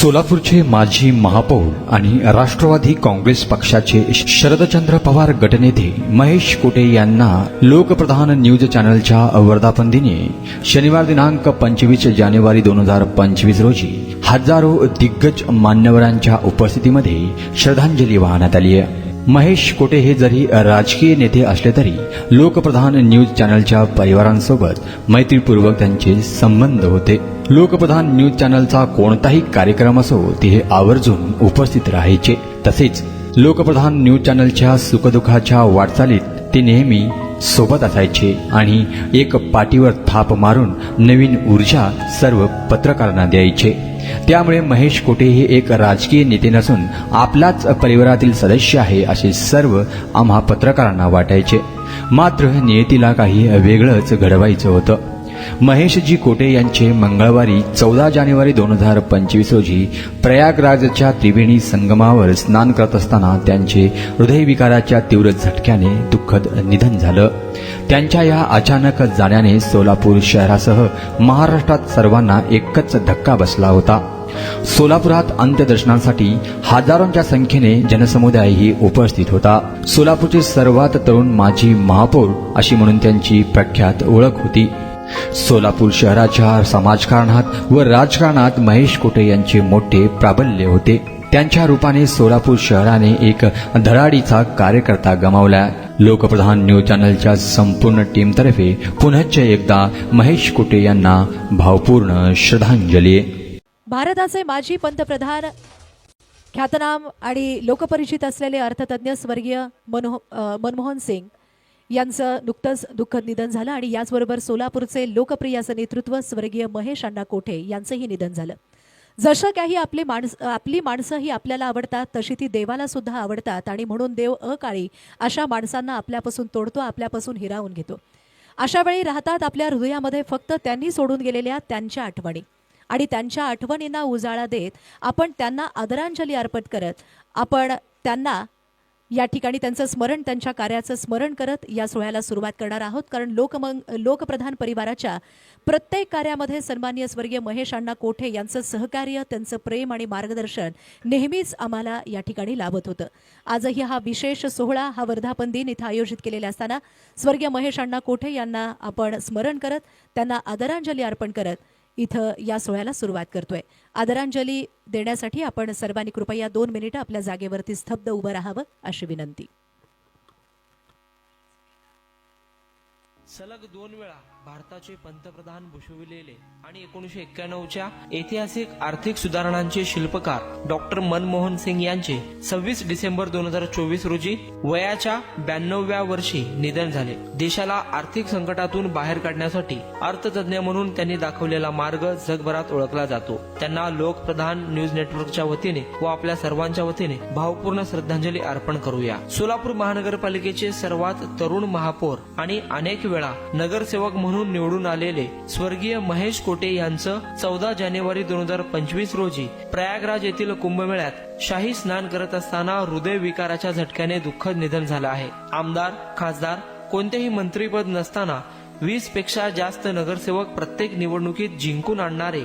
सोलापूरचे माजी महापौर आणि राष्ट्रवादी काँग्रेस पक्षाचे शरदचंद्र पवार गटनेते महेश कोटे यांना लोकप्रधान न्यूज चॅनलच्या वर्धापनदिनी शनिवार दिनांक 25 जानेवारी 2025 रोजी हजारो दिग्गज मान्यवरांच्या उपस्थितीमध्ये श्रद्धांजली वाहण्यात आली आहे। महेश कोटे हे जरी राजकीय नेते असले तरी लोकप्रधान न्यूज चॅनलच्या परिवारांसोबत मैत्रीपूर्वक त्यांचे संबंध होते। लोकप्रधान न्यूज चॅनलचा कोणताही कार्यक्रम असो ते आवर्जून उपस्थित राहायचे। तसेच लोकप्रधान न्यूज चॅनलच्या सुखदुःखाच्या वाटचालीत ते नेहमी सोबत असायचे आणि एक पाठीवर थाप मारून नवीन ऊर्जा सर्व पत्रकारांना द्यायचे। त्यामुळे महेश कोटे हे एक राजकीय नेते नसून आपलाच परिवारातील सदस्य आहे असे सर्व आम्हा पत्रकारांना वाटायचे। मात्र नियतीला काही वेगळंच घडवायचं होतं। महेशजी कोटे यांचे मंगळवारी 14 जानेवारी 2025 रोजी प्रयागराजच्या त्रिवेणी संगमावर स्नान करत असताना त्यांचे हृदयविकाराच्या तीव्र झटक्याने दुःखद निधन झालं। त्यांच्या या अचानक जाण्याने सोलापूर शहरासह महाराष्ट्रात सर्वांना एकच धक्का बसला होता। सोलापुरात अंत्यदर्शनासाठी हजारोंच्या संख्येने जनसमुदायही उपस्थित होता। सोलापूरचे सर्वात तरुण माजी महापौर अशी म्हणून त्यांची प्रख्यात ओळख होती। सोलापूर शहराच्या समाजकारणात व राजकारणात महेश कोटे यांचे मोठे प्राबल्य होते। त्यांच्या रूपाने सोलापूर शहराने एक धडाडीचा कार्यकर्ता गमावला। लोकप्रधान न्यूज चॅनलच्या संपूर्ण टीमतर्फे पुनश्च एकदा महेश कोटे यांना भावपूर्ण श्रद्धांजली। भारताचे माजी पंतप्रधान ख्यातनाम आणि लोकपरिचित असलेले अर्थतज्ञ स्वर्गीय मनमोहन सिंग यांचं नुकतंच दुःखद निधन झालं आणि याचबरोबर सोलापूरचे लोकप्रिय असं नेतृत्व स्वर्गीय महेश अण्णा कोठे यांचंही निधन झालं। जसं काही आपली माणसं ही आपल्याला आवडतात तशी ती देवाला सुद्धा आवडतात आणि म्हणून देव अकाळी अशा माणसांना आपल्यापासून तोडतो, आपल्यापासून हिरावून घेतो। अशा वेळी राहतात आपल्या हृदयामध्ये फक्त त्यांनी सोडून गेलेल्या त्यांच्या आठवणी आणि त्यांच्या आठवणींना उजाळा देत आपण त्यांना आदरांजली अर्पण करत आपण त्यांना या ठिकाणी त्यांचं स्मरण, त्यांच्या कार्याचं स्मरण करत या सोहळ्याला सुरुवात करणार आहोत। कारण लोकप्रधान परिवाराच्या प्रत्येक कार्यामध्ये सन्माननीय स्वर्गीय महेश अण्णा कोठे यांचं सहकार्य, त्यांचं प्रेम आणि मार्गदर्शन नेहमीच आम्हाला या ठिकाणी लाभत होतं। आजही हा विशेष सोहळा, हा वर्धापन दिन इथं आयोजित केलेला असताना स्वर्गीय महेश अण्णा कोठे यांना आपण स्मरण करत त्यांना आदरांजली अर्पण करत इथं या सोहळ्याला सुरुवात करतोय। आदरांजली देण्यासाठी आपण सर्वांनी कृपया 2 मिनिटं आपल्या जागेवरती स्तब्ध उभं राहावं अशी विनंती। सलग 2 वेळा भारताचे पंतप्रधान भूषविलेले आणि 1991च्या ऐतिहासिक आर्थिक सुधारणांचे शिल्पकार डॉक्टर मनमोहन सिंग यांचे 26 डिसेंबर 2024 रोजी वयाच्या 92व्या वर्षी निधन झाले। देशाला आर्थिक संकटातून बाहेर काढण्यासाठी अर्थतज्ञ म्हणून त्यांनी दाखवलेला मार्ग जगभरात ओळखला जातो। त्यांना लोकप्रधान न्यूज नेटवर्कच्या वतीने व आपल्या सर्वांच्या वतीने भावपूर्ण श्रद्धांजली अर्पण करूया। सोलापूर महानगरपालिकेचे सर्वात तरुण महापौर आणि अनेक वेळा नगरसेवक म्हणून निवडून आलेले स्वर्गीय महेश कोटे यांचं 14 जानेवारी 2025 रोजी प्रयागराज येथील कुंभमेळ्यात शाही स्नान करत असताना हृदयविकाराच्या झटक्याने दुःखद निधन झालं आहे। आमदार, खासदार, कोणतेही मंत्रीपद नसताना 20 पेक्षा जास्त नगरसेवक प्रत्येक निवडणुकीत जिंकून आणणारे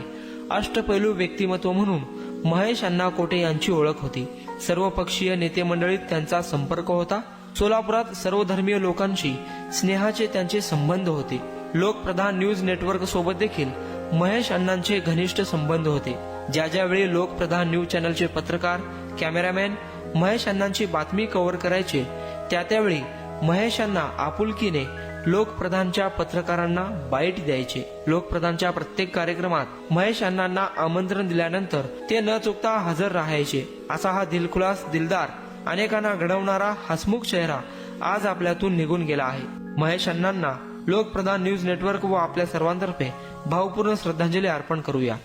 अष्टपैलू व्यक्तिमत्व म्हणून महेश अण्णा कोटे यांची ओळख होती। सर्वपक्षीय नेते मंडळीत त्यांचा संपर्क होता। सोलापुरात सर्वधर्मीय लोकांशी स्नेहाचे त्यांचे संबंध होते। लोकप्रधान न्यूज नेटवर्क सोबत देखील महेश अण्णांचे घनिष्ठ संबंध होते। ज्यावेळी लोकप्रधान न्यूज चॅनलचे पत्रकार, कॅमेरामॅन महेश अण्णांची बातमी कव्हर करायचे त्यावेळी महेश अण्णा आपुलकीने लोकप्रधानच्या पत्रकारांना बाईट द्यायचे। लोकप्रधानच्या प्रत्येक कार्यक्रमात महेश अण्णांना आमंत्रण दिल्यानंतर ते न चुकता हजर राहायचे। असा हा दिलखुलास, दिलदार, अनेकांना घडवणारा हसमुख चेहरा आज आपल्यातून निघून गेला आहे। महेश अण्णांना लोकप्रधान न्यूज नेटवर्क व आपल्या सर्वांतर्फे भावपूर्ण श्रद्धांजली अर्पण करूया।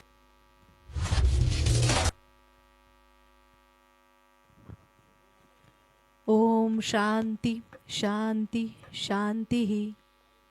ओम शांती शांती शांती।